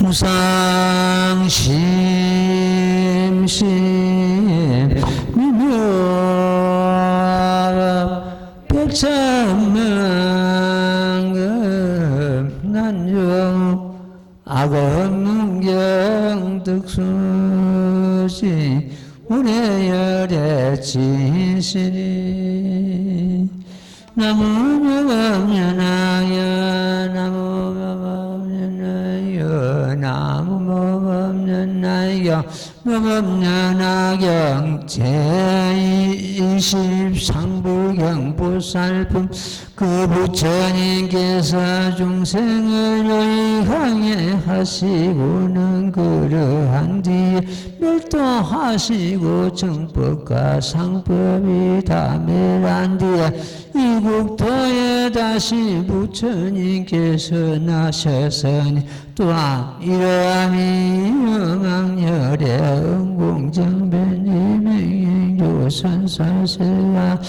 무상심심 미묘 백천만금 난영 악업문경 득수지 운해열의 진실이 나무무법련하여 나무무법련하여 나무무법련하여 무법련하경 제20상불경 보살품 그 부처님께서 중생을 유익하게 하시고는 그러한 뒤에 멸도하시고 정법과 상법이 다 멸한 뒤에 이 국토에 다시 부처님께서 나셨으니 또한 이러함이 영왕열의 응공정변이명행조선사세와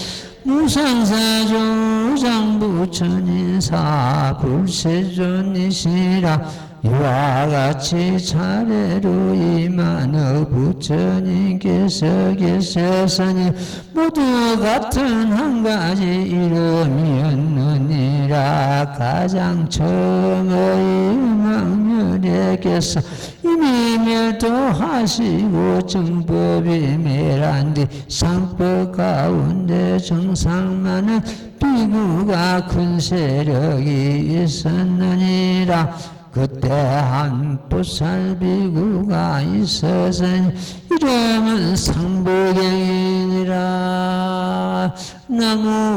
무상사조장부처님사 불세존이시라 이와 같이 차례로 임하는 부처님께서 계셨으니 모두 같은 한 가지 이름이었느니라. 가장 처음의 망년에게서 이미 멸도하시고 정법이 멸한 뒤 상법 가운데 정상 많은 비구가 큰 세력이 있었느니라. 그때 한 보살비구가 있어서 이름은 상불경이니라. 나무묘법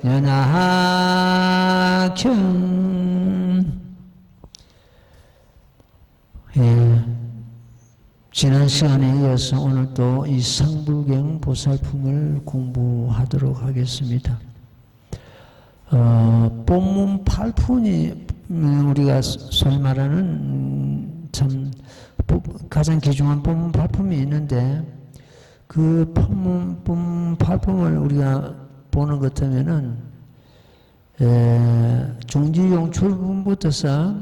연하경. 지난 시간에 이어서 오늘 또 이 상불경 보살품을 공부하도록 하겠습니다. 본문 8푼이 우리가 소위 말하는 참 가장 귀중한 본문 8품이 있는데 그 본문 8품을 우리가 보는 것 같으면은 종지용 출품부터서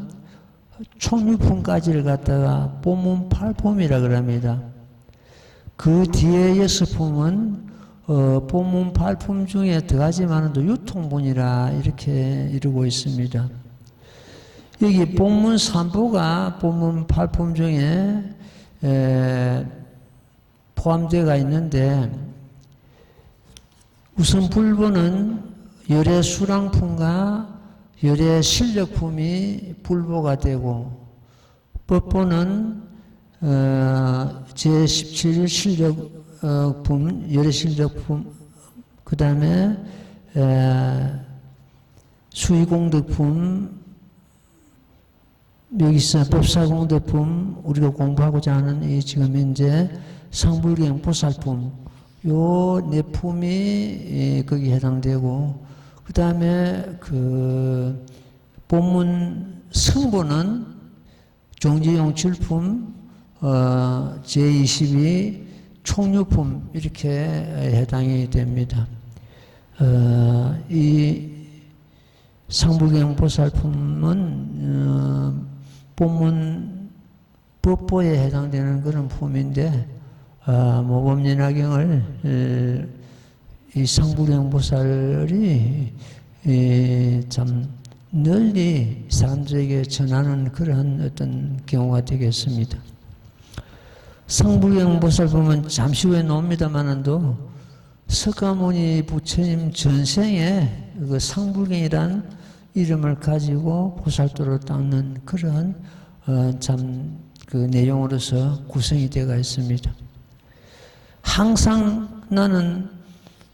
총유품까지를 갖다가 본문 8품이라 그럽니다. 그 뒤에 6품은 본문 8품 중에 더하지만도 유통분이라 이렇게 이루고 있습니다. 여기 본문 3부가 본문 8품 중에 포함되어 있는데 우선 불보는 열의 수랑품과 열의 실력품이 불보가 되고 법보는 제17 실력품, 열의 실력품, 그 다음에 수의공덕품, 여기서 법사공덕품, 우리가 공부하고자 하는 이 지금 현재 상불경 보살품, 요 네 품이 거기에 해당되고, 그 다음에 그 본문 성보는 종지용 출품, 제22 총유품 이렇게 해당이 됩니다. 이 상불경 보살품은 본문 법보에 해당되는 그런 품인데 모범연화경을 이 상불경 보살이 참 널리 사람들에게 전하는 그런 어떤 경우가 되겠습니다. 상불경 보살품은 잠시 후에 나옵니다만도 석가모니 부처님 전생에 그 상불경이란 이름을 가지고 보살도를 닦는 그러한 참 그 내용으로서 구성이 되어 있습니다. 항상 나는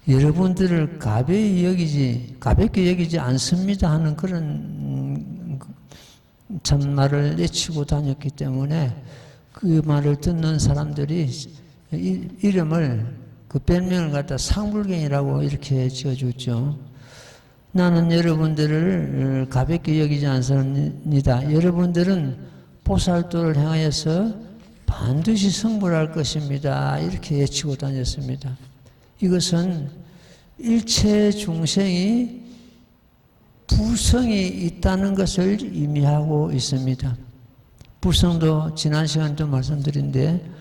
여러분들을 가볍게 여기지 않습니다 하는 그런 참 말을 내치고 다녔기 때문에 그 말을 듣는 사람들이 이름을 그 별명을 갖다 상불경이라고 이렇게 지어줬죠. 나는 여러분들을 가볍게 여기지 않습니다. 여러분들은 보살도를 향하여서 반드시 성불할 것입니다. 이렇게 외치고 다녔습니다. 이것은 일체 중생이 불성이 있다는 것을 의미하고 있습니다. 불성도 지난 시간에도 말씀드린데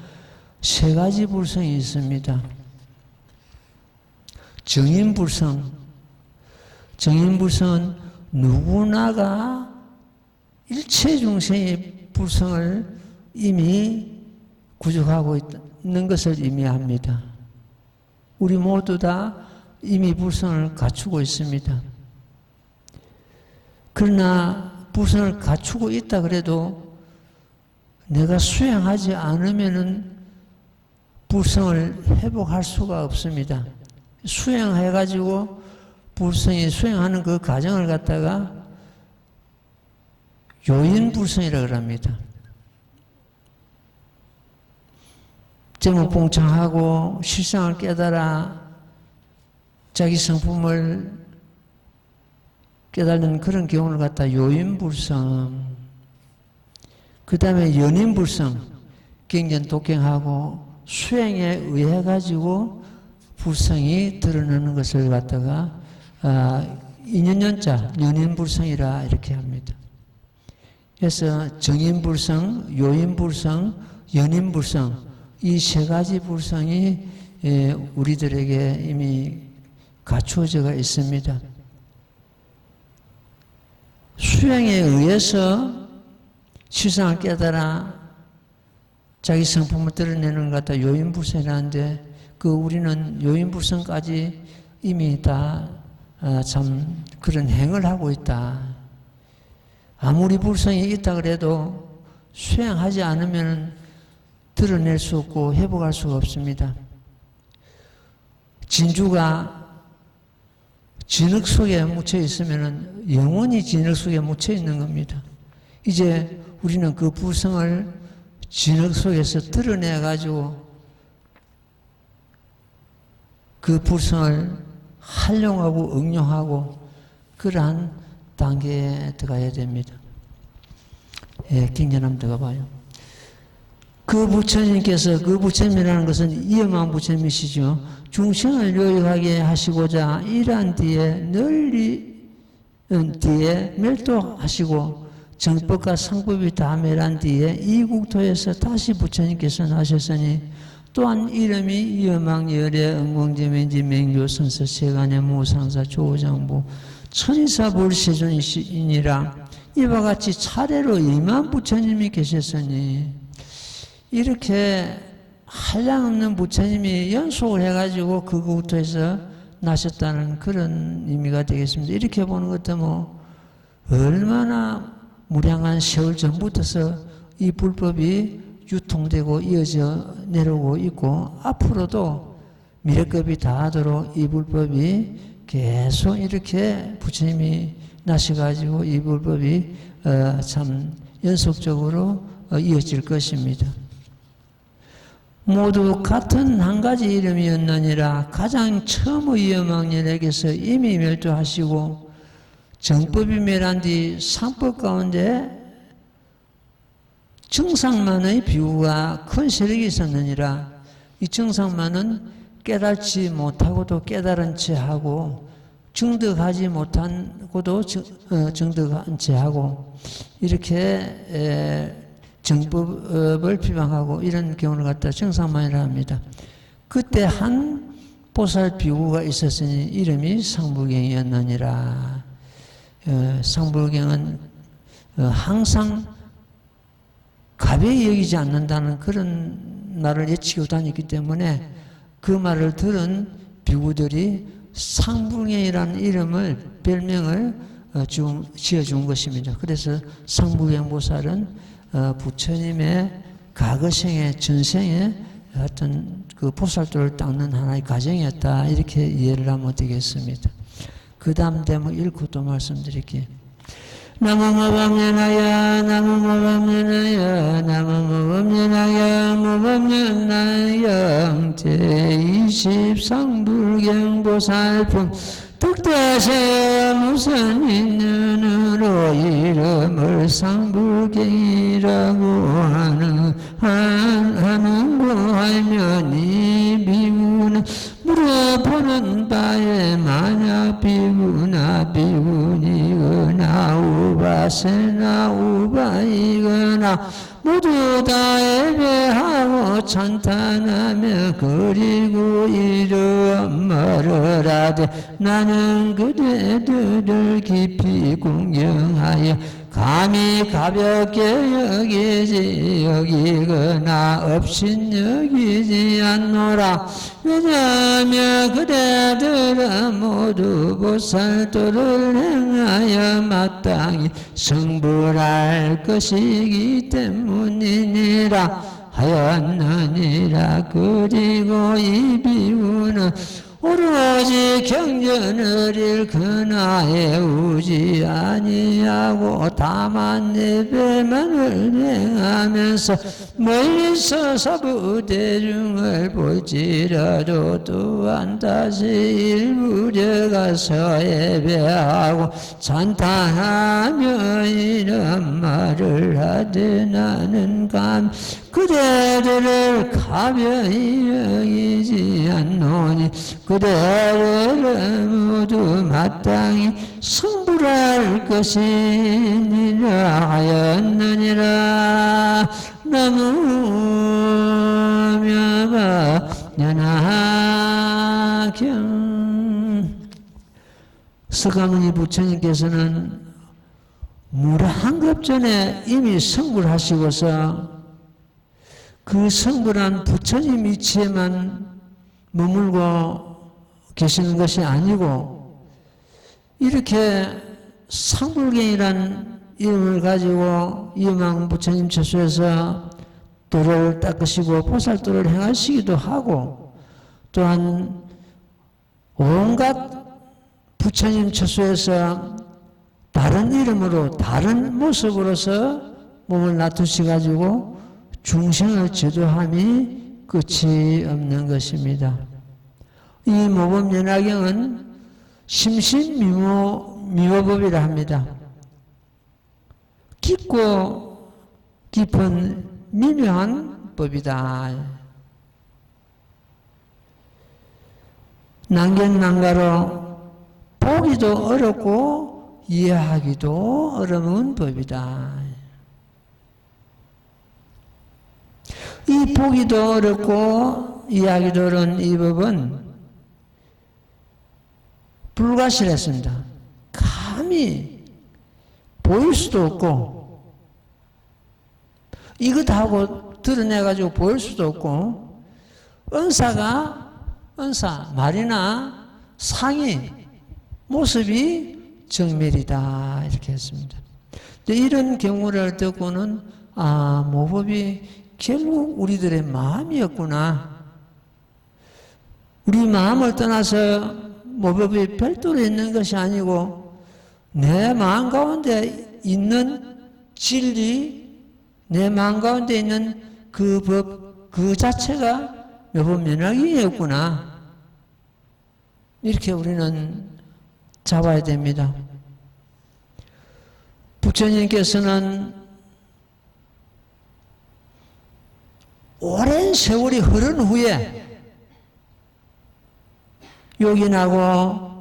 세 가지 불성이 있습니다. 정인불성. 정인불성은 누구나가 일체 중생의 불성을 이미 구족하고 있는 것을 의미합니다. 우리 모두 다 이미 불성을 갖추고 있습니다. 그러나 불성을 갖추고 있다 그래도 내가 수행하지 않으면은 불성을 회복할 수가 없습니다. 수행해가지고 불성이 수행하는 그 과정을 갖다가 요인불성이라고 합니다. 제목봉창하고 실상을 깨달아 자기 성품을 깨달는 그런 경우를 갖다 요인불성. 그 다음에 연인불성. 경전 독경하고 수행에 의해 가지고 불성이 드러나는 것을 갖다가 인연연자 연인불성이라 이렇게 합니다. 그래서 정인불성, 요인불성, 연인불성 이 세 가지 불성이 우리들에게 이미 갖추어져 있습니다. 수행에 의해서 실상을 깨달아 자기 성품을 드러내는 것 같다 요인불성이라는데 우리는 요인불성까지 이미 다 참 그런 행을 하고 있다. 아무리 불성이 있다 그래도 수행하지 않으면 드러낼 수 없고 회복할 수가 없습니다. 진주가 진흙 속에 묻혀 있으면 영원히 진흙 속에 묻혀 있는 겁니다. 이제 우리는 그 불성을 진흙 속에서 드러내 가지고 그 불성을 활용하고 응용하고 그러한 단계에 들어가야 됩니다. 경전 한번 들어가봐요. 그 부처님께서 그 부처님이라는 것은 이엄한 부처님이시죠. 중생을 요익하게 하시고자 이러한 뒤에 널리 뒤에 멸도하시고 정법과 성법이 다 멸한 뒤에 이 국토에서 다시 부처님께서 나셨으니 또한 이름이 이엄왕열의 응공제면지 맹조 선서 세간의 무상사 조장부 천의사 불세존이시니라. 이와 같이 차례로 임한 부처님이 계셨으니 이렇게 한량없는 부처님이 연속을 해가지고 그 국토에서 나셨다는 그런 의미가 되겠습니다. 이렇게 보는 것도 얼마나 무량한 세월 전부터서 이 불법이 유통되고 이어져 내려오고 있고 앞으로도 미래급이 다하도록 이 불법이 계속 이렇게 부처님이 나셔가지고 이 불법이 참 연속적으로 이어질 것입니다. 모두 같은 한 가지 이름이었느니라. 가장 처음의 이엄왕년에게서 이미 멸도하시고 정법이 멸한 뒤 상법 가운데 정상만의 비유가 큰 세력이 있었느니라. 이 정상만은 깨달지 못하고도 깨달은 채 하고 정득하지 못하고도 정득한 채 하고 이렇게 정법을 비방하고 이런 경우를 갖다 정상만이라 합니다. 그때 한 보살 비구가 있었으니 이름이 상불경이었느니라. 상불경은 항상 가벼이 여기지 않는다는 그런 말을 외치고 다녔기 때문에 그 말을 들은 비구들이 상불경이라는 이름을 별명을 지어준 것입니다. 그래서 상불경 보살은 부처님의 과거생의 전생의 어떤 그 보살도를 닦는 하나의 과정이었다 이렇게 이해를 하면 되겠습니다. 그 다음 대목 읽고 또 말씀드릴게요. 나무무법년하여 나무무법년하여 나무무법년하여 무법년하여 제20상불경보살품 득다세 무슨 인연으로 이름을 상불경이라고 하는고 하면 이 비구는 물어보는 바에 만약 비구나 비구니 우바세나 우바이거나 모두 다 예배하고 찬탄하며 그리고 이름 말을 하되 나는 그대들을 깊이 공경하여 감히 가볍게 여기거나 없인 여기지 않노라. 왜냐하면 그대들은 모두 보살도를 행하여 마땅히 성불할 것이기 때문이니라 하였느니라. 그리고 이 비유는 오로지 경전을 일그나에 우지 아니하고 다만 예배만을 행하면서 멀리서 사부대중을 볼지라도 또한 다시 일부러 가서 예배하고 찬탄하며 이런 말을 하되 나는 감 그대들을 가벼이 여기지 않노니 그대를 모두 마땅히 성불할 것이니라 하였느니라. 나무며바 연하경. 서가모니 부처님께서는 물 한 컵 전에 이미 성불하시고서 그 성불한 부처님 위치에만 머물고 계시는 것이 아니고 이렇게 상불경이란 이름을 가지고 이망 부처님 처소에서 도를 닦으시고 보살도를 행하시기도 하고 또한 온갖 부처님 처소에서 다른 이름으로 다른 모습으로서 몸을 놔두셔가지고 중생을 지도함이 끝이 없는 것입니다. 이 모범연화경은 심신미호법이라 합니다. 깊고 깊은 미묘한 법이다. 난견난가로 보기도 어렵고 이해하기도 어려운 법이다. 이 보기도 어렵고 이해하기도 어려운 이 법은 불가실했습니다. 감히 보일 수도 없고 이것하고 드러내가지고 보일 수도 없고 은사 말이나 상이 모습이 정밀이다 이렇게 했습니다. 이런 경우를 듣고는 모법이 결국 우리들의 마음이었구나. 우리 마음을 떠나서 모법이 별도로 있는 것이 아니고 내 마음 가운데 있는 진리, 내 마음 가운데 있는 그 법, 그 자체가 모법면허기였구나. 이렇게 우리는 잡아야 됩니다. 부처님께서는 오랜 세월이 흐른 후에 요긴하고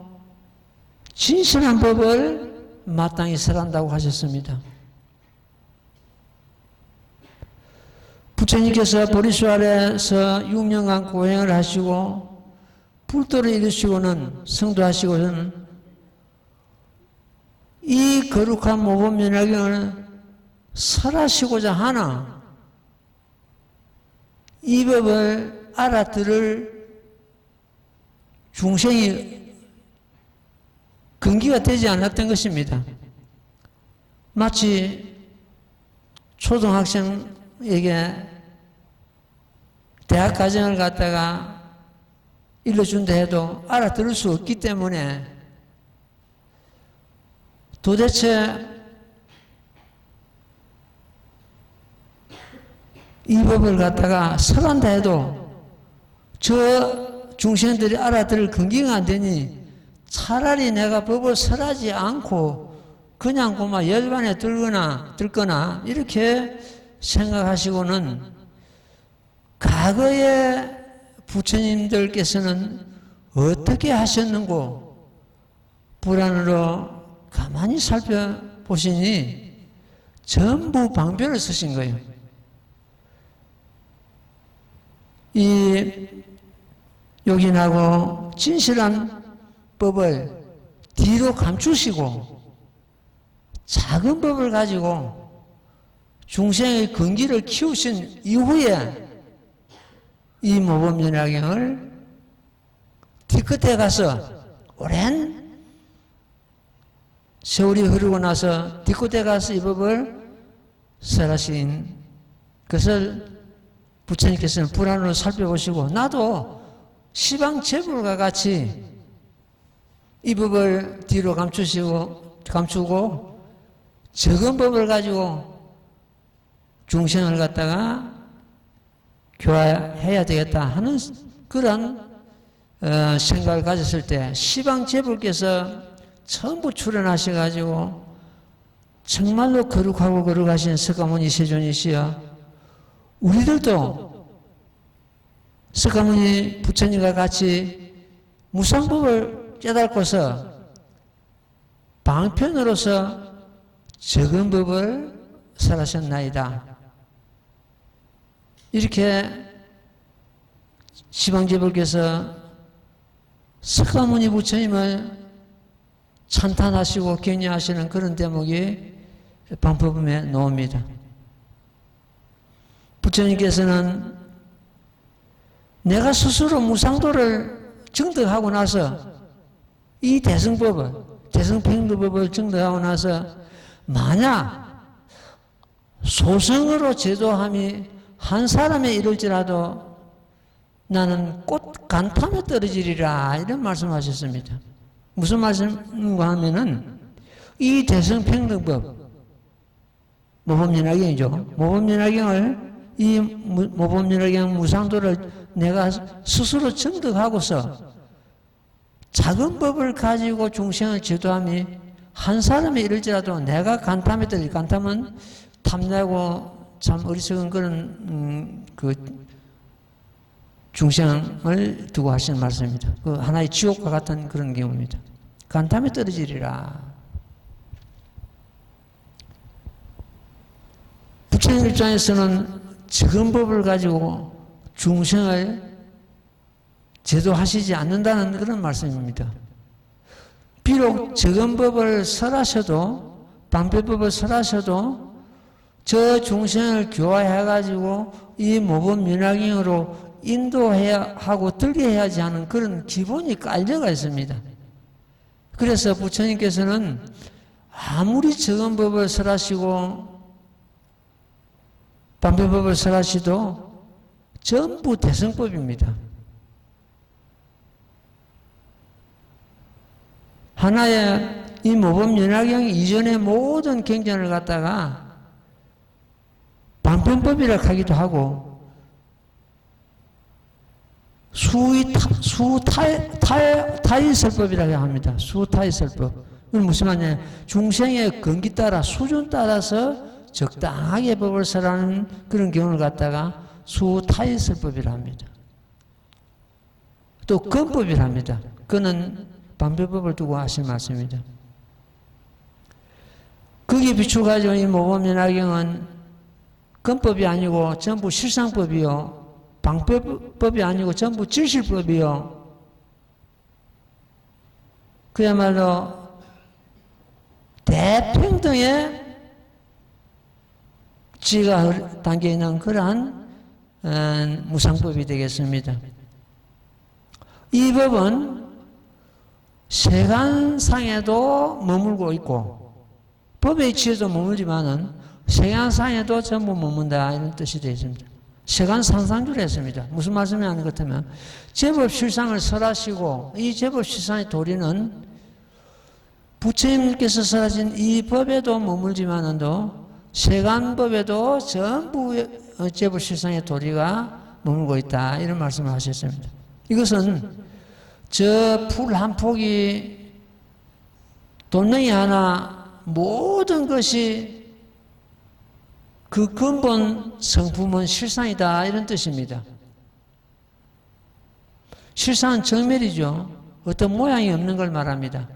진실한 법을 마땅히 설한다고 하셨습니다. 부처님께서 보리수 아래서 6년간 고행을 하시고 불도를 이루시고는 성도하시고는 이 거룩한 모범면허경을 설하시고자 하나 이 법을 알아들을 중생이 근기가 되지 않았던 것입니다. 마치 초등학생에게 대학 과정을 갖다가 일러준다 해도 알아들을 수 없기 때문에 도대체 이 법을 갖다가 설한다 해도 저 중생들이 알아들을 근기가 안 되니 차라리 내가 법을 설하지 않고 그냥 고마 열반에 들거나 이렇게 생각하시고는 과거에 부처님들께서는 어떻게 하셨는고 불안으로 가만히 살펴보시면 보시니 전부 방편을 쓰신 거예요. 이 요긴하고 진실한 법을 뒤로 감추시고 작은 법을 가지고 중생의 근기를 키우신 이후에 이 모범연화경을 뒤끝에 가서 오랜 세월이 흐르고 나서 뒤끝에 가서 이 법을 설하신 것을 부처님께서는 불안으로 살펴보시고 나도 시방 재불과 같이 이 법을 뒤로 감추고 적은 법을 가지고 중생을 갖다가 교화해야 되겠다 하는 그런 생각을 가졌을 때 시방 재불께서 전부 출연하셔가지고 정말로 거룩하고 거룩하신 석가모니 세존이시여 우리들도 석가모니 부처님과 같이 무상법을 깨닫고서 방편으로서 적은 법을 설하셨나이다. 이렇게 시방재불께서 석가모니 부처님을 찬탄하시고 격려하시는 그런 대목이 방법음에 나옵니다. 부처님께서는 내가 스스로 무상도를 증득하고 나서 이 대승평등법을 증득하고 나서 만약 소승으로 제도함이 한 사람에 이를지라도 나는 꽃 간탐에 떨어지리라 이런 말씀하셨습니다. 무슨 말씀인가 하면은 이 대승평등법 모범연화경이죠. 모범연화경을 이 모범연화경 무상도를 내가 스스로 증득하고서 작은 법을 가지고 중생을 제도함이 한 사람에 이를지라도 내가 간탐에 떨어질 간탐은 탐나고 참 어리석은 그런 그 중생을 두고 하시는 말씀입니다. 그 하나의 지옥과 같은 그런 경우입니다. 간탐에 떨어지리라. 부처님 입장에서는 적은 법을 가지고 중생을 제도하시지 않는다는 그런 말씀입니다. 비록 적은 법을 설하셔도 방패법을 설하셔도 저 중생을 교화해가지고 이 모범연화경으로 인도해야 하고 들게 해야지 하는 그런 기본이 깔려가 있습니다. 그래서 부처님께서는 아무리 적은 법을 설하시고 방패법을 설하시도 전부 대승법입니다. 하나의 이 모범연화경 이전의 모든 경전을 갖다가 방편법이라 하기도 하고 수타이설법이라고 합니다. 수타이설법. 이건 무슨 말이냐? 중생의 근기 따라 수준 따라서 적당하게 법을 설하는 그런 경우를 갖다가 수타이설법이라 합니다. 또 근법이라 합니다. 그는 방패법을 두고 하신 말씀입니다. 거기에 비추어가지고 이 모범연화경은 근법이 아니고 전부 실상법이요. 방패법이 아니고 전부 질실법이요. 그야말로 대평등의 지혜가 담겨있는 그러한 무상법이 되겠습니다. 이 법은 세간상에도 머물고 있고 법의 지혜도 머물지만은 세간상에도 전부 머문다 이런 뜻이 되어 있습니다. 세간상상주로 했습니다. 무슨 말씀이 하는 것 같으면 제법실상을 설하시고 이 제법실상의 도리는 부처님께서 설하신 이 법에도 머물지만은도 세간법에도 전부 제법실상의 도리가 머물고 있다 이런 말씀을 하셨습니다. 이것은 저 풀 한 폭이 돌멩이 하나 모든 것이 그 근본 성품은 실상이다 이런 뜻입니다. 실상은 정멸이죠. 어떤 모양이 없는 걸 말합니다.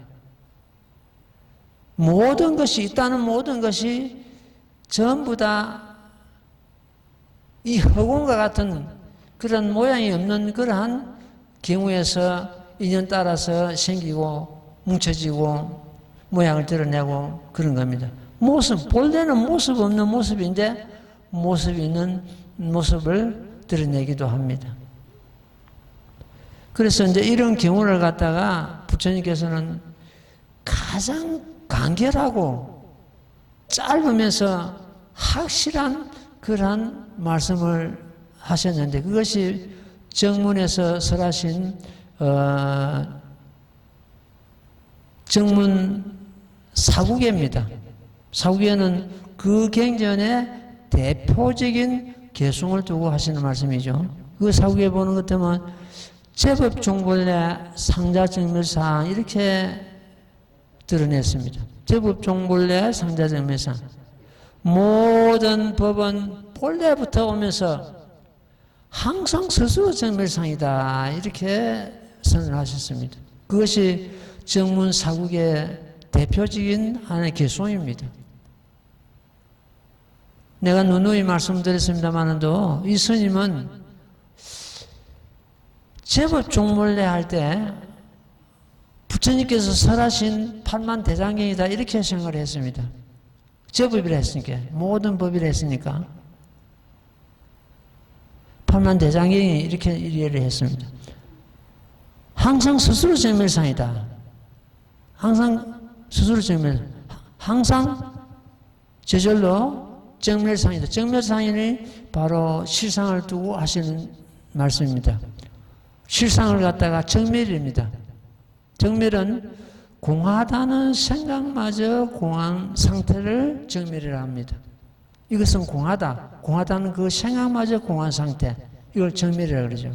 모든 것이 있다는 모든 것이 전부 다 이 허공과 같은 그런 모양이 없는 그러한 경우에서 인연 따라서 생기고 뭉쳐지고 모양을 드러내고 그런 겁니다. 모습, 본래는 모습 없는 모습인데 모습 있는 모습을 드러내기도 합니다. 그래서 이제 이런 경우를 갖다가 부처님께서는 가장 간결하고 짧으면서 확실한 그러한 말씀을 하셨는데 그것이 정문에서 설하신 정문 사국예입니다. 사국예는 그 경전의 대표적인 개송을 두고 하시는 말씀이죠. 그 사국예 보는 것 때문에 제법 종본래 상자정멸상 이렇게 드러냈습니다. 제법 종본래 상자정멸상 모든 법은 본래부터 오면서 항상 스스로 정멸상이다 이렇게 선언하셨습니다. 그것이 정문 사국의 대표적인 하나의 개송입니다. 내가 누누이 말씀드렸습니다만도 이 스님은 제법 종몰래 할 때 부처님께서 설하신 팔만대장경이다 이렇게 생각을 했습니다. 제법이라 했으니까 모든 법이라 했으니까 팔만대장경이 이렇게 이해를 했습니다. 항상 스스로 정멸상이다. 항상 스스로 정멸, 항상 저절로 정멸상이다. 정멸상인이 바로 실상을 두고 하시는 말씀입니다. 실상을 갖다가 정멸입니다. 정멸은 공하다는 생각마저 공한 상태를 정멸이라 합니다. 이것은 공하다. 공하다는 그 생각마저 공한 상태. 이걸 정멸이라 그러죠.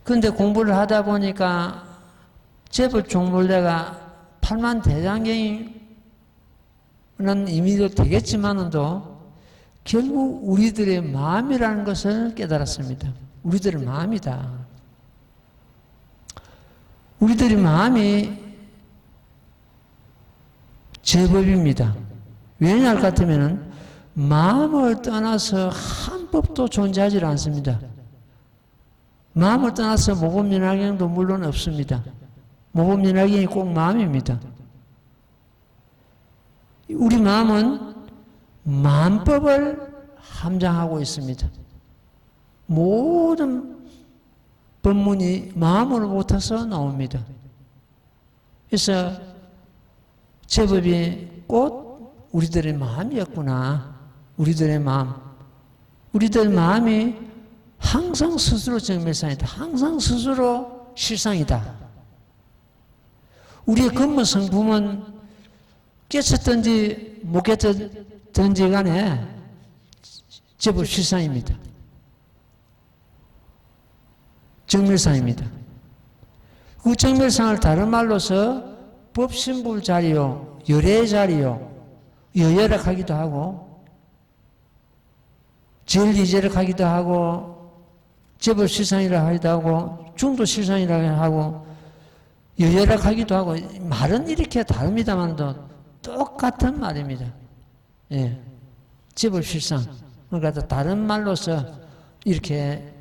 그런데 공부를 하다 보니까 제법 종몰래가 팔만대장경이는 의미도 되겠지만도 결국 우리들의 마음이라는 것을 깨달았습니다. 우리들의 마음이다. 우리들의 마음이 제법입니다. 왜냐 할 것 같으면 마음을 떠나서 한 법도 존재하지 않습니다. 마음을 떠나서 모범연화경도 물론 없습니다. 모범연화경이 꼭 마음입니다. 우리 마음은 만법을 함장하고 있습니다. 모든 법문이 마음으로부터서 나옵니다. 그래서 제법이 곧 우리들의 마음이었구나. 우리들의 마음. 우리들 마음이 항상 스스로 정멸상이다. 항상 스스로 실상이다. 우리의 근본 성품은 깨쳤든지 못 깨쳤든지 간에 제법 실상입니다. 정멸상입니다. 그 정멸상을 다른 말로서 법신불자리요, 열애자리요, 여열악하기도 하고, 제일이제력하기도 하고, 제법 실상이라 하기도 하고, 중도 실상이라 하고, 여열악하기도 하고, 말은 이렇게 다릅니다만도 똑같은 말입니다. 예. 제법 실상. 그러니까 다른 말로서 이렇게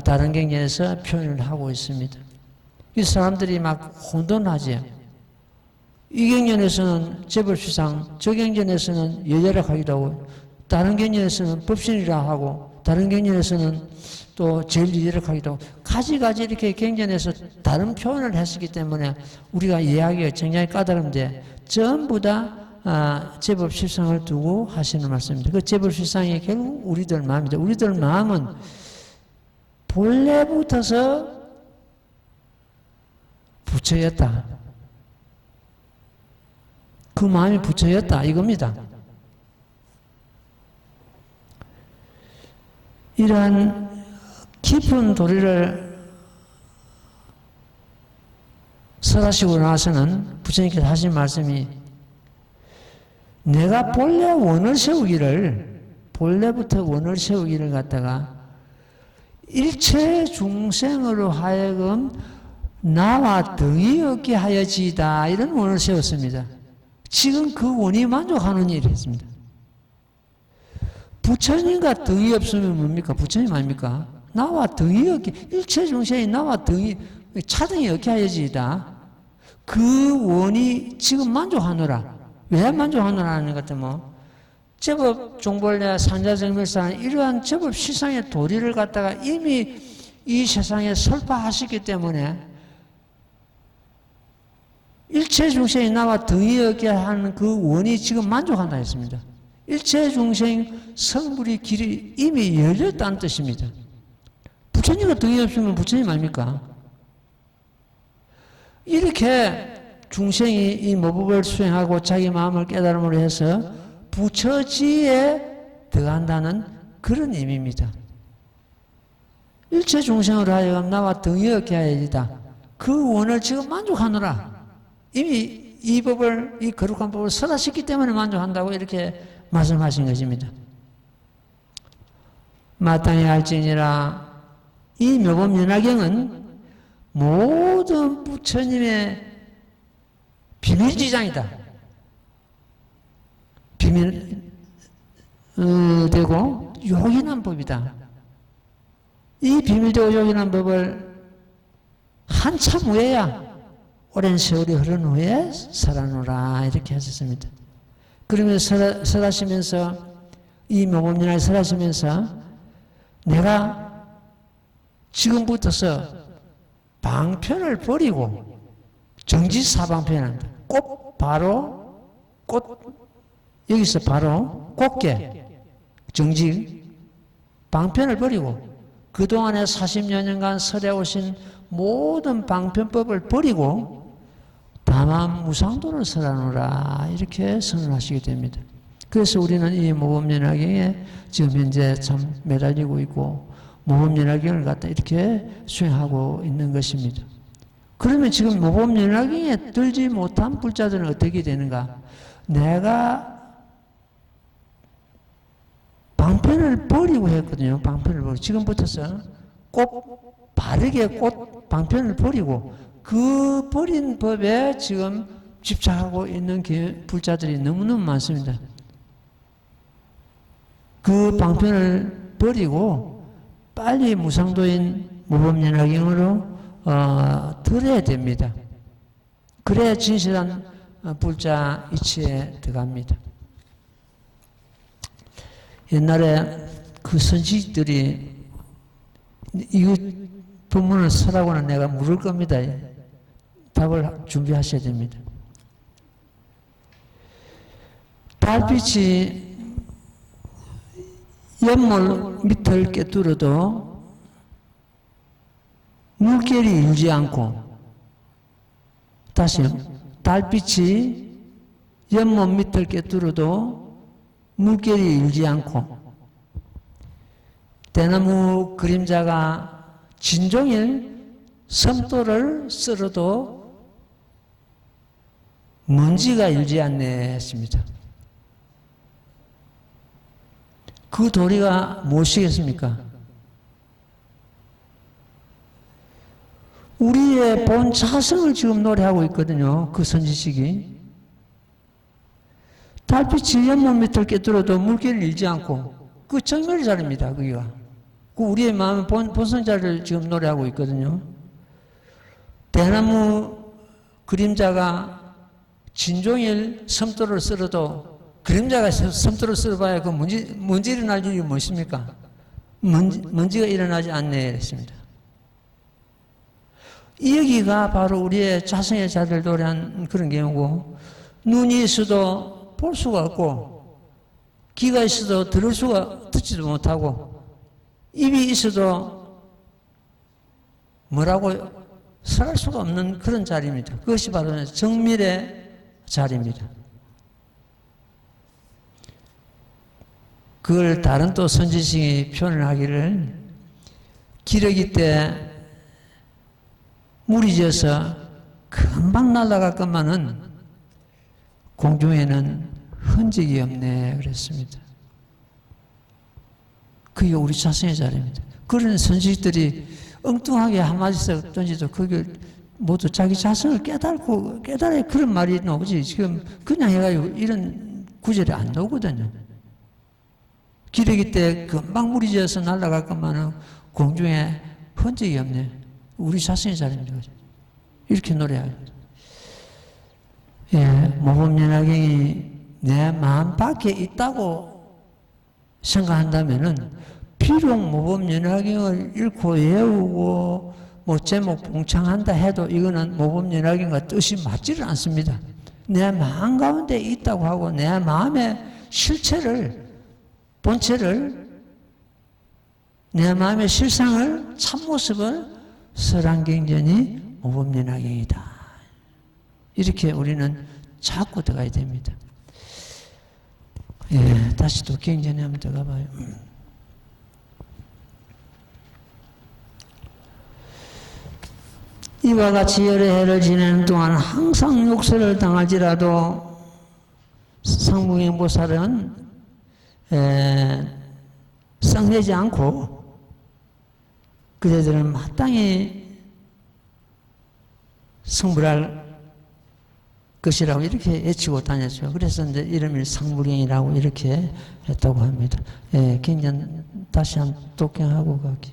다른 경전에서 표현을 하고 있습니다. 이 사람들이 막 혼돈하죠. 이 경전에서는 제법실상, 저 경전에서는 여열악하기도 하고, 다른 경전에서는 법신이라 하고, 다른 경전에서는 또 제일이제력하기도 하고, 가지가지 이렇게 경전에서 다른 표현을 했었기 때문에 우리가 이해하기가 굉장히 까다로운데 전부 다 제법실상을 두고 하시는 말씀입니다. 그 제법실상이 결국 우리들 마음입니다. 우리들 마음은 본래부터서 부처였다. 그 마음이 부처였다. 이겁니다. 이러한 깊은 도리를 설하시고 나서는 부처님께서 하신 말씀이 내가 본래 원을 세우기를, 본래부터 원을 세우기를 갖다가 일체 중생으로 하여금 나와 등이 없게 하여지이다. 이런 원을 세웠습니다. 지금 그 원이 만족하는 일이 있습니다. 부처님과 등이 없으면 뭡니까? 부처님 아닙니까? 나와 등이 없게, 일체 중생이 나와 등이, 차등이 없게 하여지이다. 그 원이 지금 만족하노라. 왜 만족하노라 하는 것 같으면, 제법 종벌레 산자정멸사는 이러한 제법 시상의 도리를 갖다가 이미 이 세상에 설파하셨기 때문에 일체 중생이 나와 등이 없게 하는 그 원이 지금 만족한다 했습니다. 일체 중생 성불의 길이 이미 열렸다는 뜻입니다. 부처님과 등이 없으면 부처님 아닙니까? 이렇게 중생이 이 모법을 수행하고 자기 마음을 깨달음으로 해서 부처지에 들어간다는 그런 의미입니다. 일체 중생으로 하여금 나와 등이 없게 하여지다. 그 원을 지금 만족하노라. 이미 이 법을, 이 거룩한 법을 설하셨기 때문에 만족한다고 이렇게 말씀하신 것입니다. 마땅히 할지니라. 이 묘법연화경은 모든 부처님의 비밀지장이다. 비밀되고 요긴한 법이다. 이 비밀되고 요긴한 법을 한참 후에야 오랜 세월이 흐른 후에 설하노라 이렇게 하셨습니다. 그러면서 설하시면서 이 묘법연화를 설하시면서 내가 지금부터서 방편을 버리고 정지사방편한다. 꽃 바로 여기서 바로 꽃게 정지 방편을 버리고 그동안에 40여 년간 설해오신 모든 방편법을 버리고 다만 무상도를 설하노라 이렇게 선언하시게 됩니다. 그래서 우리는 이 모범연화경에 지금 현재 참 매달리고 있고 모범연화경을 갖다 이렇게 수행하고 있는 것입니다. 그러면 지금 모범연화경에 들지 못한 불자들은 어떻게 되는가? 내가 방편을 버리고 했거든요. 방편을 버리고. 지금부터서 꼭 바르게 꽃 방편을 버리고 그 버린 법에 지금 집착하고 있는 불자들이 너무너무 많습니다. 그 방편을 버리고 빨리 무상도인 모범연화경으로 들어야 됩니다. 그래야 진실한 불자 이치에 들어갑니다. 옛날에 그 선지식들이 이 본문을 설하고는 내가 물을 겁니다. 답을 준비하셔야 됩니다. 달빛이 연몰 밑을 꿰뚫어도 물결이 일지 않고, 다시요. 달빛이 연못 밑을 꿰뚫어도 물결이 일지 않고, 대나무 그림자가 진종일 섬돌을 쓸어도 먼지가 일지 않네 했습니다. 그 도리가 무엇이겠습니까? 우리의 본 자성을 지금 노래하고 있거든요. 그 선지식이. 달빛이 연못 밑을 꿰뚫어도 물결을 잃지 않고, 그 정멸 자리입니다. 거기가. 그 우리의 마음의 본성자를 지금 노래하고 있거든요. 대나무 그림자가 진종일 섬돌을 쓸어도 그림자가 섬돌을 쓸어봐야 그 먼지 일어날 일이 무엇입니까? 먼지가 일어나지 않네 했습니다. 여기가 바로 우리의 자성의 자리를 노래한 그런 경우고, 눈이 있어도 볼 수가 없고, 귀가 있어도 듣지도 못하고, 입이 있어도 뭐라고 설할 수가 없는 그런 자리입니다. 그것이 바로 정밀의 자리입니다. 그걸 다른 또 선지식이 표현을 하기를, 기러기 때 물이 져서 금방 날아갈 것만은 공중에는 흔적이 없네 그랬습니다. 그게 우리 자성의 자리입니다. 그런 선지식들이 엉뚱하게 한마디씩 던지도 그게 모두 자기 자성을 깨달아야 그런 말이 나오지. 지금 그냥 해가지고 이런 구절이 안 나오거든요. 기러기 때 금방 무리지어서 날아갈 것만은 공중에 흔적이 없네. 우리 자성의 자리입니다. 이렇게 노래합니다. 예, 모범연화경이 내 마음 밖에 있다고 생각한다면은 비록 모범연화경을 읽고 외우고 뭐 제목 봉창한다 해도 이거는 모범연화경과 뜻이 맞지를 않습니다. 내 마음 가운데 있다고 하고 내 마음의 실체를 본체를 내 마음의 실상을 참모습을 설안경전이 모범연화경이다. 이렇게 우리는 자꾸 들어가야 됩니다. 예, 다시 또 경전에 한번 들어가 봐요. 이와 같이 여러 해를 지내는 동안 항상 욕설을 당할지라도 상무행보살은 썩내지 않고 그대들은 마땅히 성불할 것이라고 이렇게 외치고 다녔죠. 그래서 이제 이름이 상불경이라고 이렇게 했다고 합니다. 예, 경전 다시 한번 독경하고 가기.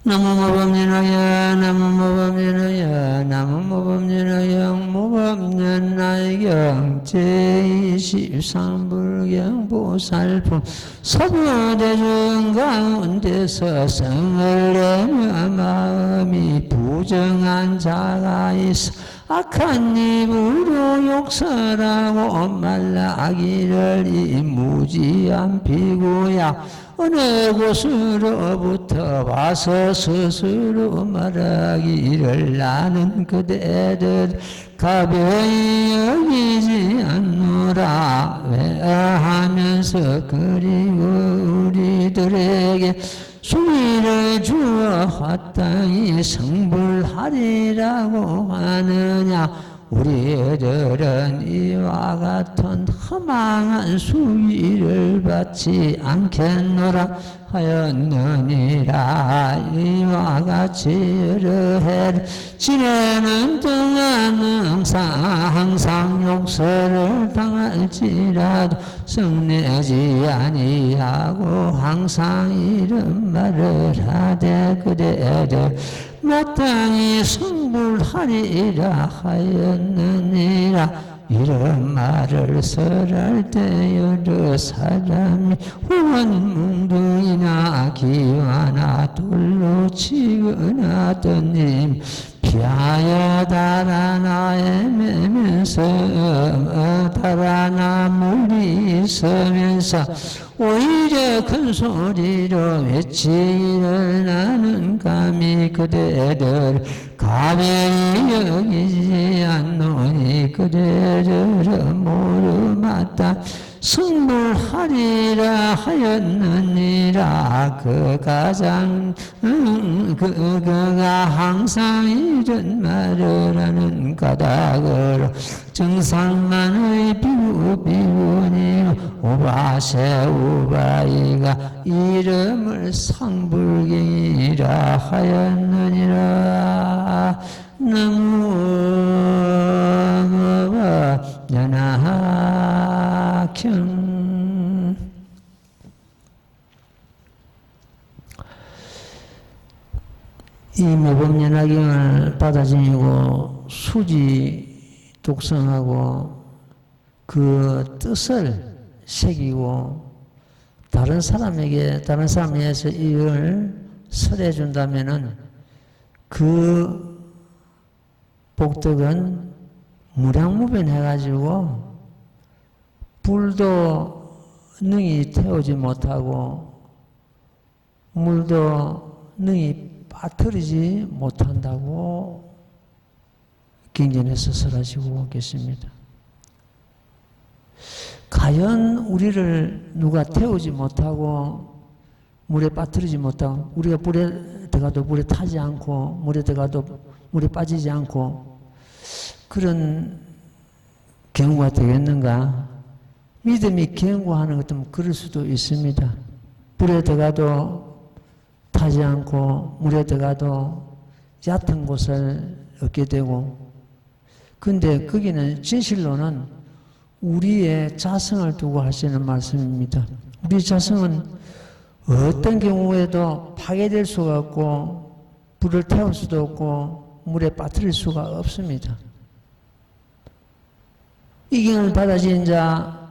나무모범연화여 나무모범연화여 나무모범연화여 모범연화경 제23불경 보살품 서부대중 가운데서 성을 내며 마음이 부정한 자가 있어 악한 입으로 욕설하고 말라기를 이 무지한 비구야 어느 곳으로부터 와서 스스로 말하기를 나는 그대들 가벼이 여기지 않노라 외하면서 그리고 우리들에게 수위를 주어 화땅히 성불하리라고 하느냐. 우리들은 이와 같은 허망한 수위를 받지 않겠노라 하였느니라. 이와 같이 여러 해를 지내는 동안 항상 욕설을 당할지라도 성내지 아니하고 항상 이런 말을 하되 그대들 마땅히 성불하리라 하였느니라. 이런 말을 설할 때 여러 사람이 혹은 뭉둥이나 기와나 돌로 치거나 던짐 피하여 달아나 헤매면서 달아나 물리서면서 오히려 큰 소리로 외치기를 나는 감히 그대들 가벼이 여기지 않노니 그대들은 모르마다 성불하리라 하였느니라. 그가 항상 이런 말을 하는 까닭으로 정상만의 비구니 우바세 우바이가 이름을 상불경이라 하였느니라. 나무 연하경 이 모범연화경을 받아들이고 수지 독성하고 그 뜻을 새기고 다른 사람에게 다른 사람에게서 이걸 설해 준다면은 그 복덕은 무량무변해가지고 불도 능히 태우지 못하고 물도 능히 빠뜨리지 못한다고 경전에서 설하시고 계십니다. 과연 우리를 누가 태우지 못하고 물에 빠뜨리지 못하고 우리가 불에 들어가도 물에 타지 않고 물에 들어가도 물에 빠지지 않고 그런 경우가 되겠는가? 믿음이 견고하는 것도 그럴 수도 있습니다. 불에 들어가도 타지 않고 물에 들어가도 얕은 곳을 얻게 되고, 근데 거기는 진실로는 우리의 자성을 두고 하시는 말씀입니다. 우리 자성은 어떤 경우에도 파괴될 수가 없고 불을 태울 수도 없고 물에 빠뜨릴 수가 없습니다. 이경을 받아진 자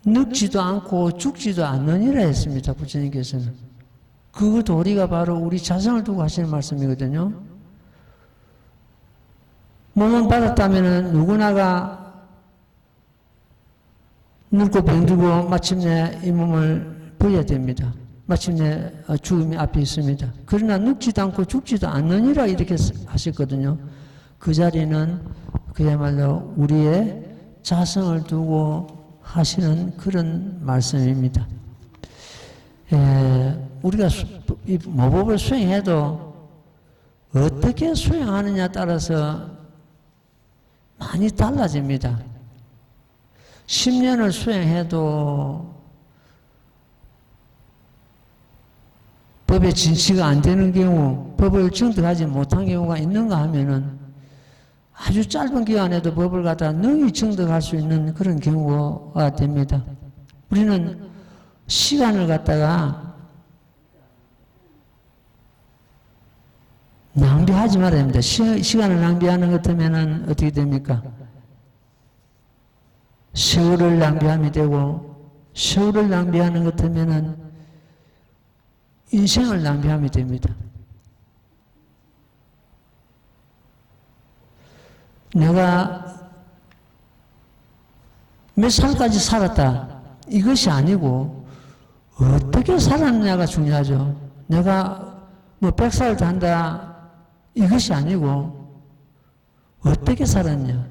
늙지도 않고 죽지도 않느니라 했습니다. 부처님께서는. 그 도리가 바로 우리 자성을 두고 하시는 말씀이거든요. 몸은 받았다면 누구나가 늙고 병들고 마침내 이 몸을 버려야 됩니다. 마침내 죽음이 앞에 있습니다. 그러나 늙지도 않고 죽지도 않느니라 이렇게 하셨거든요. 그 자리는 그야말로 우리의 자성을 두고 하시는 그런 말씀입니다. 우리가 이 모법을 수행해도 어떻게 수행하느냐에 따라서 많이 달라집니다. 10년을 수행해도 법에 진치가 안 되는 경우, 법을 정득하지 못한 경우가 있는가 하면은 아주 짧은 기간에도 법을 갖다 능히 정득할 수 있는 그런 경우가 됩니다. 우리는 시간을 갖다가 낭비하지 말아야 됩니다. 시간을 낭비하는 것 같으면 어떻게 됩니까? 세월을 낭비함이 되고, 세월을 낭비하는 것 같으면 인생을 낭비함이 됩니다. 내가 몇 살까지 살았다, 이것이 아니고 어떻게 살았느냐가 중요하죠. 내가 뭐 100살 산다, 이것이 아니고 어떻게 살았냐.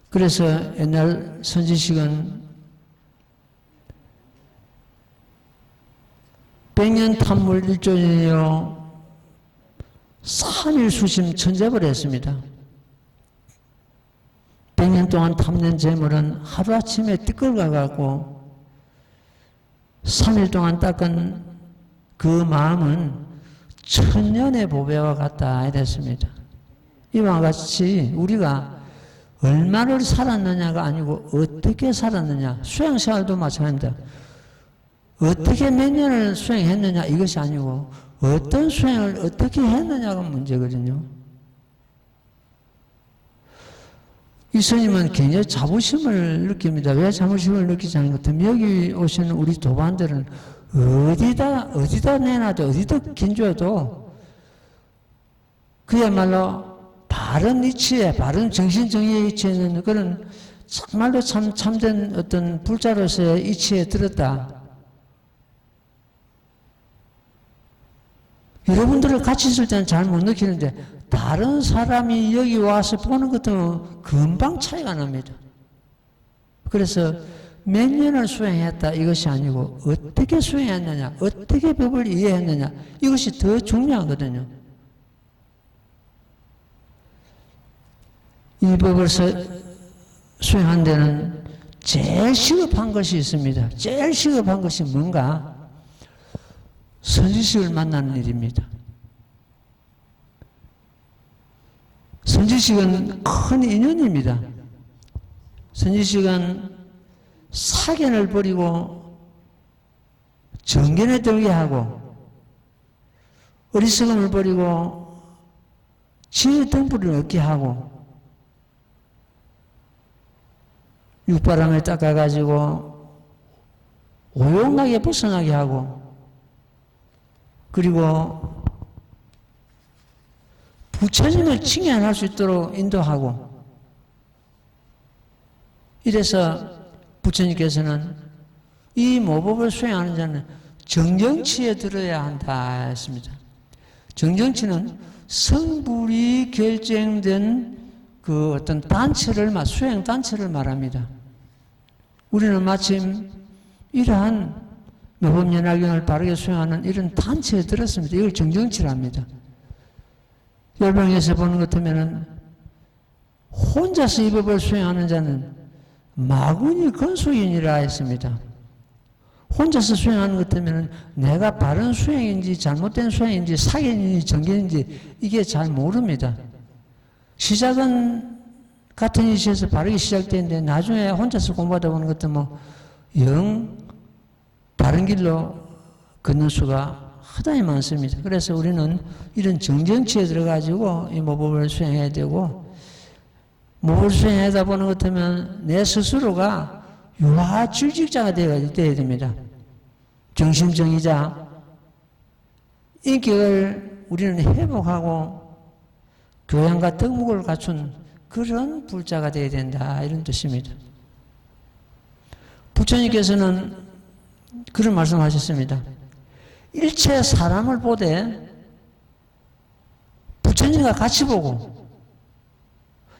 그래서 옛날 선지식은 100년 탐물 1조년이요 3일 수심 천재를 했습니다. 100년 동안 탐낸 재물은 하루아침에 띠끌어가고 3일 동안 닦은 그 마음은 천년의 보배와 같다 이랬습니다. 이와 같이 우리가 얼마를 살았느냐가 아니고 어떻게 살았느냐, 수행생활도 마찬가지입니다. 어떻게 몇 년을 수행했느냐 이것이 아니고 어떤 수행을 어떻게 했느냐가 문제거든요. 이 스님은 굉장히 자부심을 느낍니다. 왜 자부심을 느끼지 않은 것 같으면 여기 오시는 우리 도반들은 어디다 내놔도 어디다 긴줘도 그야말로 바른 이치에, 바른 정신정의에 이치해 있는 그런 정말로 참된 어떤 불자로서의 이치에 들었다. 여러분들을 같이 있을 때는 잘 못 느끼는데 다른 사람이 여기 와서 보는 것도 금방 차이가 납니다. 그래서 몇 년을 수행했다 이것이 아니고 어떻게 수행했느냐, 어떻게 법을 이해했느냐 이것이 더 중요하거든요. 이 법을 수행한 데는 제일 시급한 것이 있습니다. 제일 시급한 것이 뭔가? 선지식을 만나는 일입니다. 선지식은 큰 인연입니다. 선지식은 사견을 버리고 정견에 들게 하고 어리석음을 버리고 지혜의 등불을 얻게 하고 육바람을 닦아가지고 오용나게 벗어나게 하고 그리고 부처님을 칭찬할 수 있도록 인도하고 이래서 부처님께서는 이 모법을 수행하는 자는 정정치에 들어야 한다 했습니다. 정정치는 성불이 결정된 그 어떤 단체를, 수행 단체를 말합니다. 우리는 마침 이러한 모법연화경을 바르게 수행하는 이런 단체에 들었습니다. 이걸 정정치랍니다. 열방에서 보는 것 같으면 혼자서 이 법을 수행하는 자는 마구니 건소인이라 했습니다. 혼자서 수행하는 것 같으면 내가 바른 수행인지 잘못된 수행인지 사견인지 정견인지 이게 잘 모릅니다. 시작은 같은 위치에서 바르게 시작되는데 나중에 혼자서 공부하다 보는 것도 뭐 영 바른 길로 걷는 수가 하다히 많습니다. 그래서 우리는 이런 정정치에 들어가지고 이 모법을 수행해야 되고, 모법을 수행하다 보는 것 같으면 내 스스로가 유아질직자가 되어야 됩니다. 정신정의자, 인격을 우리는 회복하고 교양과 덕목을 갖춘 그런 불자가 되어야 된다, 이런 뜻입니다. 부처님께서는 그런 말씀하셨습니다. 일체 사람을 보되 부처님과 같이 보고,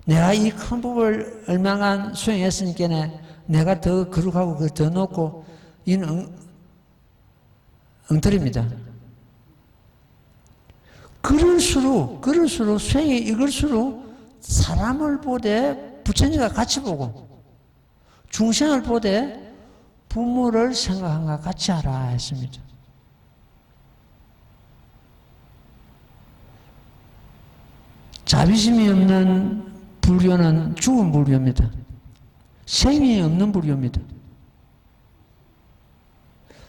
내가 이 큰 법을 얼마간 수행했으니까 내가 더 거룩하고 더 높고, 이는 엉터리입니다. 그럴수록 수행이 익을수록 사람을 보되 부처님과 같이 보고, 중생을 보되 부모를 생각한 것 같이 하라 했습니다. 자비심이 없는 불교는 죽은 불교입니다. 생이 없는 불교입니다.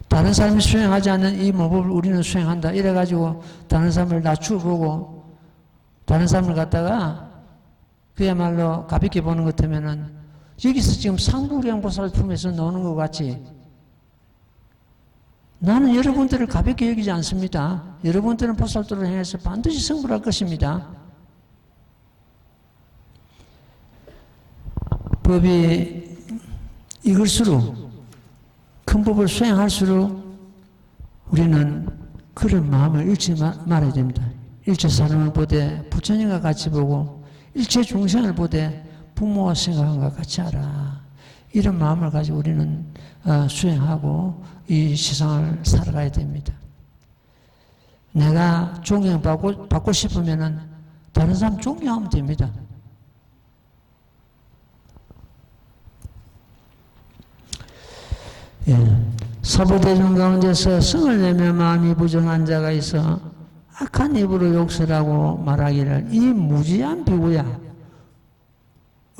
다른 사람이 수행하지 않는 이 모법을 우리는 수행한다, 이래가지고 다른 사람을 낮추어보고 다른 사람을 갖다가 그야말로 가볍게 보는 것 같으면은 여기서 지금 상부리양보살 품에서 나오는 것 같이, 나는 여러분들을 가볍게 여기지 않습니다. 여러분들은 보살도를 행해서 반드시 성불할 것입니다. 법이 익을수록, 큰 법을 수행할수록 우리는 그런 마음을 잃지 말아야 됩니다. 일체 사람을 보되 부처님과 같이 보고, 일체 중생을 보되 부모와 생각한 것 같이 하라. 이런 마음을 가지고 우리는 수행하고 이 세상을 살아가야 됩니다. 내가 존경받고 싶으면 다른 사람 존경하면 됩니다. 사부대중 가운데서 성을 내며 마음이 부정한 자가 있어 악한 입으로 욕설하고 말하기를, 이 무지한 비구야,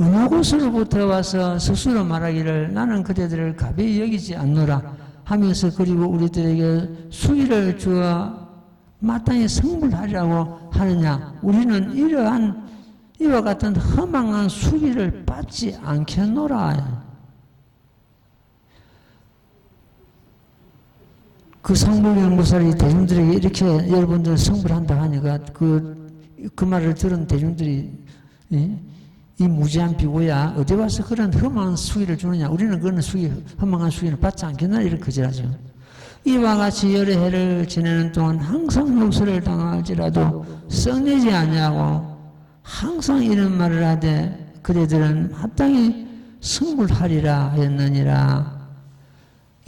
어느 곳으로부터 와서 스스로 말하기를 나는 그대들을 가벼이 여기지 않노라 하면서, 그리고 우리들에게 수위를 주어 마땅히 성불하리라고 하느냐. 우리는 이와 같은 허망한 수위를 받지 않겠노라. 그 상불연구사를 대중들에게 이렇게 여러분들 성불한다 하니까 그 말을 들은 대중들이, 이 무지한 비고야 어디 와서 그런 험한 수위를 주느냐, 우리는 그런 험한 수위를 받지 않겠나, 이렇게 거절하죠. 이와 같이 여러 해를 지내는 동안 항상 욕설을 당할지라도 썩내지 아니하고 항상 이런 말을 하되 그대들은 마땅히 성불하리라 하였느니라.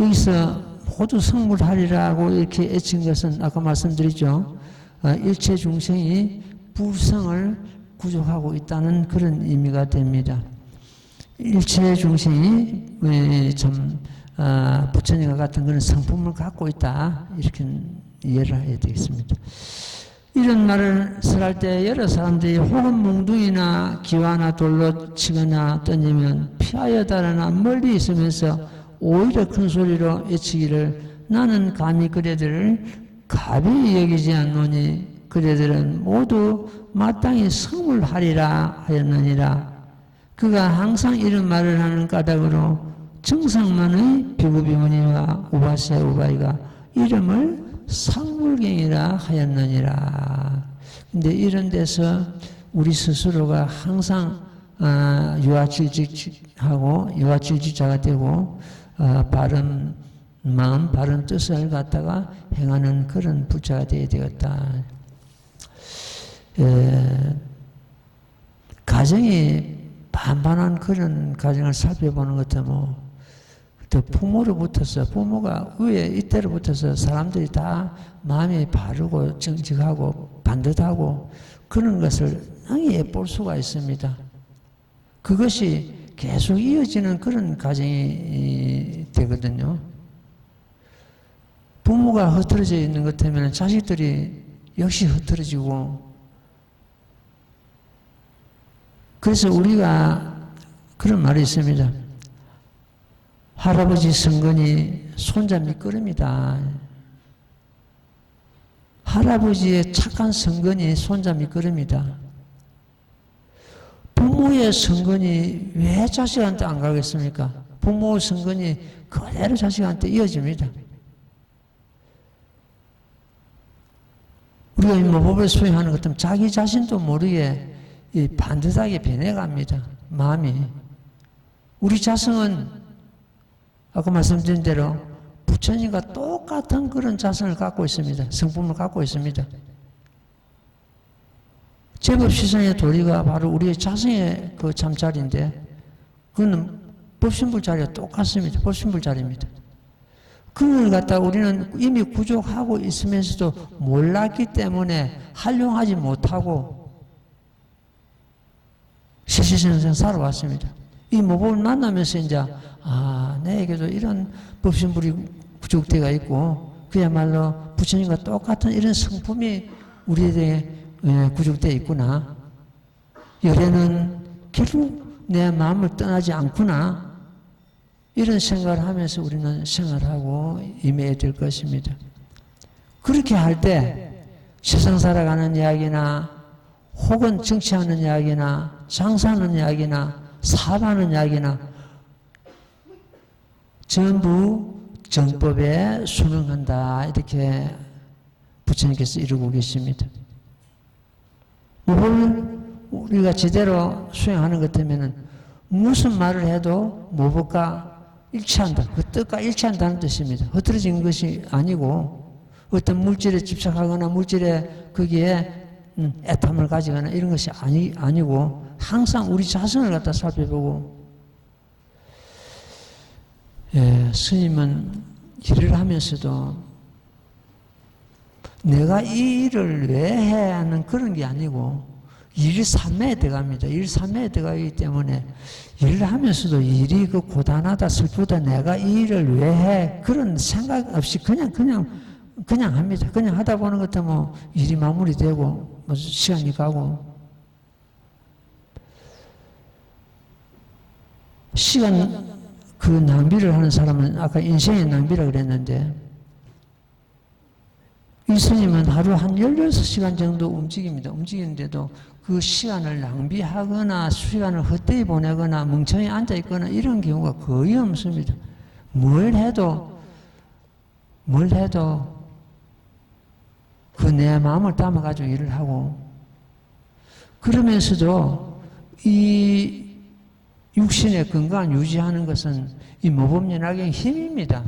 여기서 모두 성불하리라고 이렇게 애친 것은 아까 말씀드렸죠. 일체 중생이 불성을 구족하고 있다는 그런 의미가 됩니다. 일체 중생이 부처님과 같은 그런 성품을 갖고 있다, 이렇게 이해를 해야 되겠습니다. 이런 말을 설할 때 여러 사람들이 혹은 몽둥이나 기와나 돌로 치거나 던지면 피하여 달아나 멀리 있으면서 오히려 큰 소리로 외치기를, 나는 감히 그대들을 가벼이 여기지 않노니 그대들은 모두 마땅히 성불하리라 하였느니라. 그가 항상 이런 말을 하는 까닭으로 정상만의 비구비문이와 우바세 우바이가 이름을 상불경이라 하였느니라. 근데 이런 데서 우리 스스로가 항상 유아질직하고 유아질직자가 되고 바른 마음, 바른 뜻을 갖다가 행하는 그런 부처가 되어야 되겠다. 가정이 반반한 그런 가정을 살펴보는 것도 또 부모로부터서, 부모가 위에 이때로부터서 사람들이 다 마음이 바르고 정직하고 반듯하고 그런 것을 당연히 볼 수가 있습니다. 그것이 계속 이어지는 그런 가정이 되거든요. 부모가 흐트러져 있는 것 때문에 자식들이 역시 흐트러지고, 그래서 우리가 그런 말이 있습니다. 할아버지 성근이 손자 밑거름이다. 할아버지의 착한 성근이 손자 밑거름이다. 부모의 성근이 왜 자식한테 안 가겠습니까? 부모의 성근이 그대로 자식한테 이어집니다. 우리가 이 모법을 수행하는 것 때문에 자기 자신도 모르게 반듯하게 변해갑니다. 마음이. 우리 자성은 아까 말씀드린 대로 부처님과 똑같은 그런 자성을 갖고 있습니다. 성품을 갖고 있습니다. 제법 시선의 도리가 바로 우리의 자성의 그 잠자리인데, 그거는 법신불 자리와 똑같습니다. 법신불 자리입니다. 그걸 갖다가 우리는 이미 구족하고 있으면서도 몰랐기 때문에 활용하지 못하고 시시생생 살아왔습니다. 이 모범을 만나면서 이제 내게도 이런 법신불이 구족대가 있고 그야말로 부처님과 똑같은 이런 성품이 우리에게 구족되어 있구나. 열애는 결국 내 마음을 떠나지 않구나. 이런 생각을 하면서 우리는 생활하고 임해야 될 것입니다. 그렇게 할 때 세상 살아가는 이야기나 혹은 정치하는 이야기나 장사하는 이야기나 사업하는 이야기나 전부 정법에 순응한다. 이렇게 부처님께서 이루고 계십니다. 모법을 우리가 제대로 수행하는 것 때문에 무슨 말을 해도 모법과 일치한다. 그 뜻과 일치한다는 뜻입니다. 흐트러진 것이 아니고 어떤 물질에 집착하거나 물질에 거기에 애탐을 가지거나 이런 것이 아니고 항상 우리 자신을 갖다 살펴보고, 스님은 일을 하면서도 내가 이 일을 왜 해야 하는 그런 게 아니고 일삼매에 들어갑니다. 일삼매에 들어가기 때문에 일을 하면서도 일이 그 고단하다 슬프다 내가 이 일을 왜 해 그런 생각 없이 그냥 합니다. 그냥 하다 보는 것도 뭐 일이 마무리되고 뭐 시간이 가고, 시간 그 낭비를 하는 사람은 아까 인생의 낭비라고 그랬는데, 이 스님은 하루 한 16시간 정도 움직입니다. 움직이는데도 그 시간을 낭비하거나 시간을 헛되이 보내거나 멍청히 앉아있거나 이런 경우가 거의 없습니다. 뭘 해도 그 내 마음을 담아가지고 일을 하고, 그러면서도 이 육신의 건강을 유지하는 것은 이 모범연학의 힘입니다.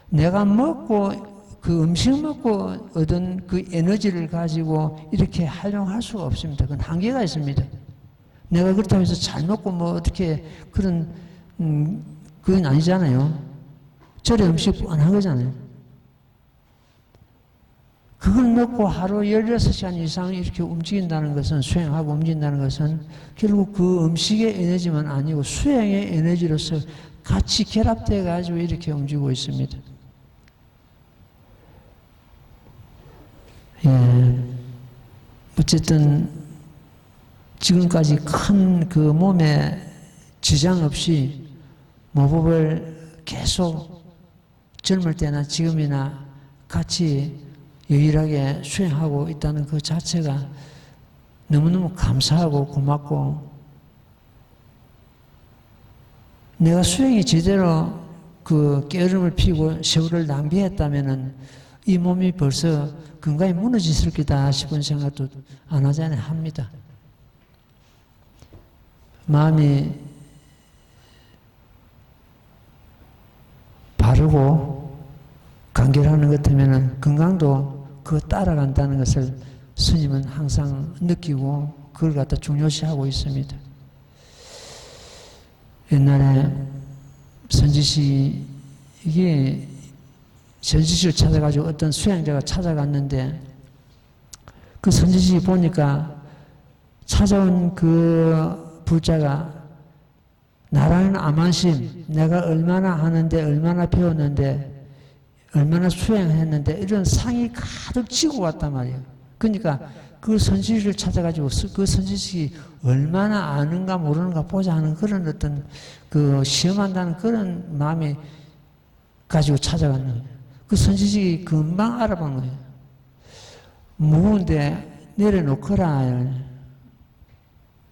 내가 먹고 그 음식 먹고 얻은 그 에너지를 가지고 이렇게 활용할 수가 없습니다. 그건 한계가 있습니다. 내가 그렇다고 해서 잘 먹고 뭐 어떻게 그런 그건 아니잖아요. 절의 음식 뻔한 거잖아요. 그걸 먹고 하루 16시간 이상 이렇게 움직인다는 것은, 수행하고 움직인다는 것은 결국 그 음식의 에너지만 아니고 수행의 에너지로서 같이 결합되어 가지고 이렇게 움직이고 있습니다. 어쨌든 지금까지 큰 그 몸에 지장 없이 모법을 계속 젊을 때나 지금이나 같이 유일하게 수행하고 있다는 그 자체가 너무너무 감사하고 고맙고, 내가 수행이 제대로 그 게으름을 피우고 세월을 낭비했다면은 이 몸이 벌써 건강이 무너졌을 거다 싶은 생각도 안 하지 않아 합니다. 마음이 바르고 간결하는 것 때문에 건강도 그거 따라간다는 것을 스님은 항상 느끼고 그걸 갖다 중요시하고 있습니다. 옛날에 선지식을 찾아가지고 어떤 수행자가 찾아갔는데, 그 선지식이 보니까 찾아온 그 불자가 나라는 아만심, 내가 얼마나 하는데 얼마나 배웠는데 얼마나 수행했는데 이런 상이 가득 지고 왔단 말이에요. 그러니까 그 선지식을 찾아가지고 그 선지식이 얼마나 아는가 모르는가 보자 하는 그런 어떤 그 시험한다는 그런 마음이 가지고 찾아가는 거예요. 그 선지식이 금방 알아본 거예요. 무거운데 내려놓거라.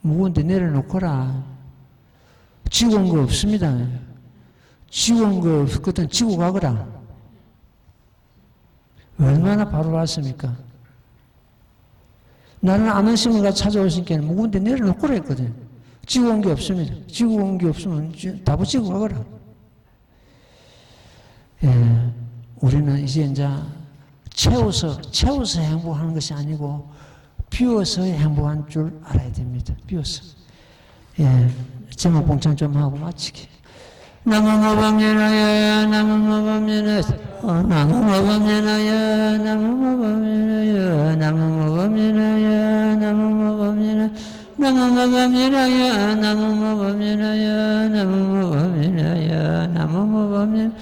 무거운데 내려놓거라. 지고 온 거 없습니다. 지고 온 거 없거든 지고 가거라. 얼마나 바로 왔습니까? 나는 아는 신문가 찾아오시니까 무거운데 내려놓고라 했거든. 지고 온 게 없습니다. 지고 온 게 없으면 답을 지고 가거라. 예, 우리는 이제 채워서 행복하는 것이 아니고 비워서 행복한 줄 알아야 됩니다. 비워서. 예, 제목 봉창 좀 하고 마치게. 나무모범연하여 나무모범연하여 나무모범연하여 나무모범연하여 나무모범연하여 나무모범연하여 나무모범연하여 나무모범연하여 나무모범연하여 나무모범연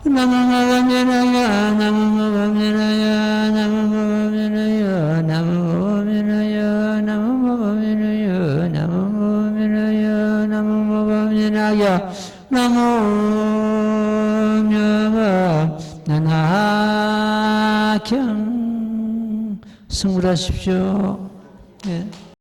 나무모범연하여 나무모범연하여 나무모범연하여 나무모범연하여 나무모범연하여 나무모범연하여 나무모범연하여 나무묘가 나나경 승불하십시오. 예.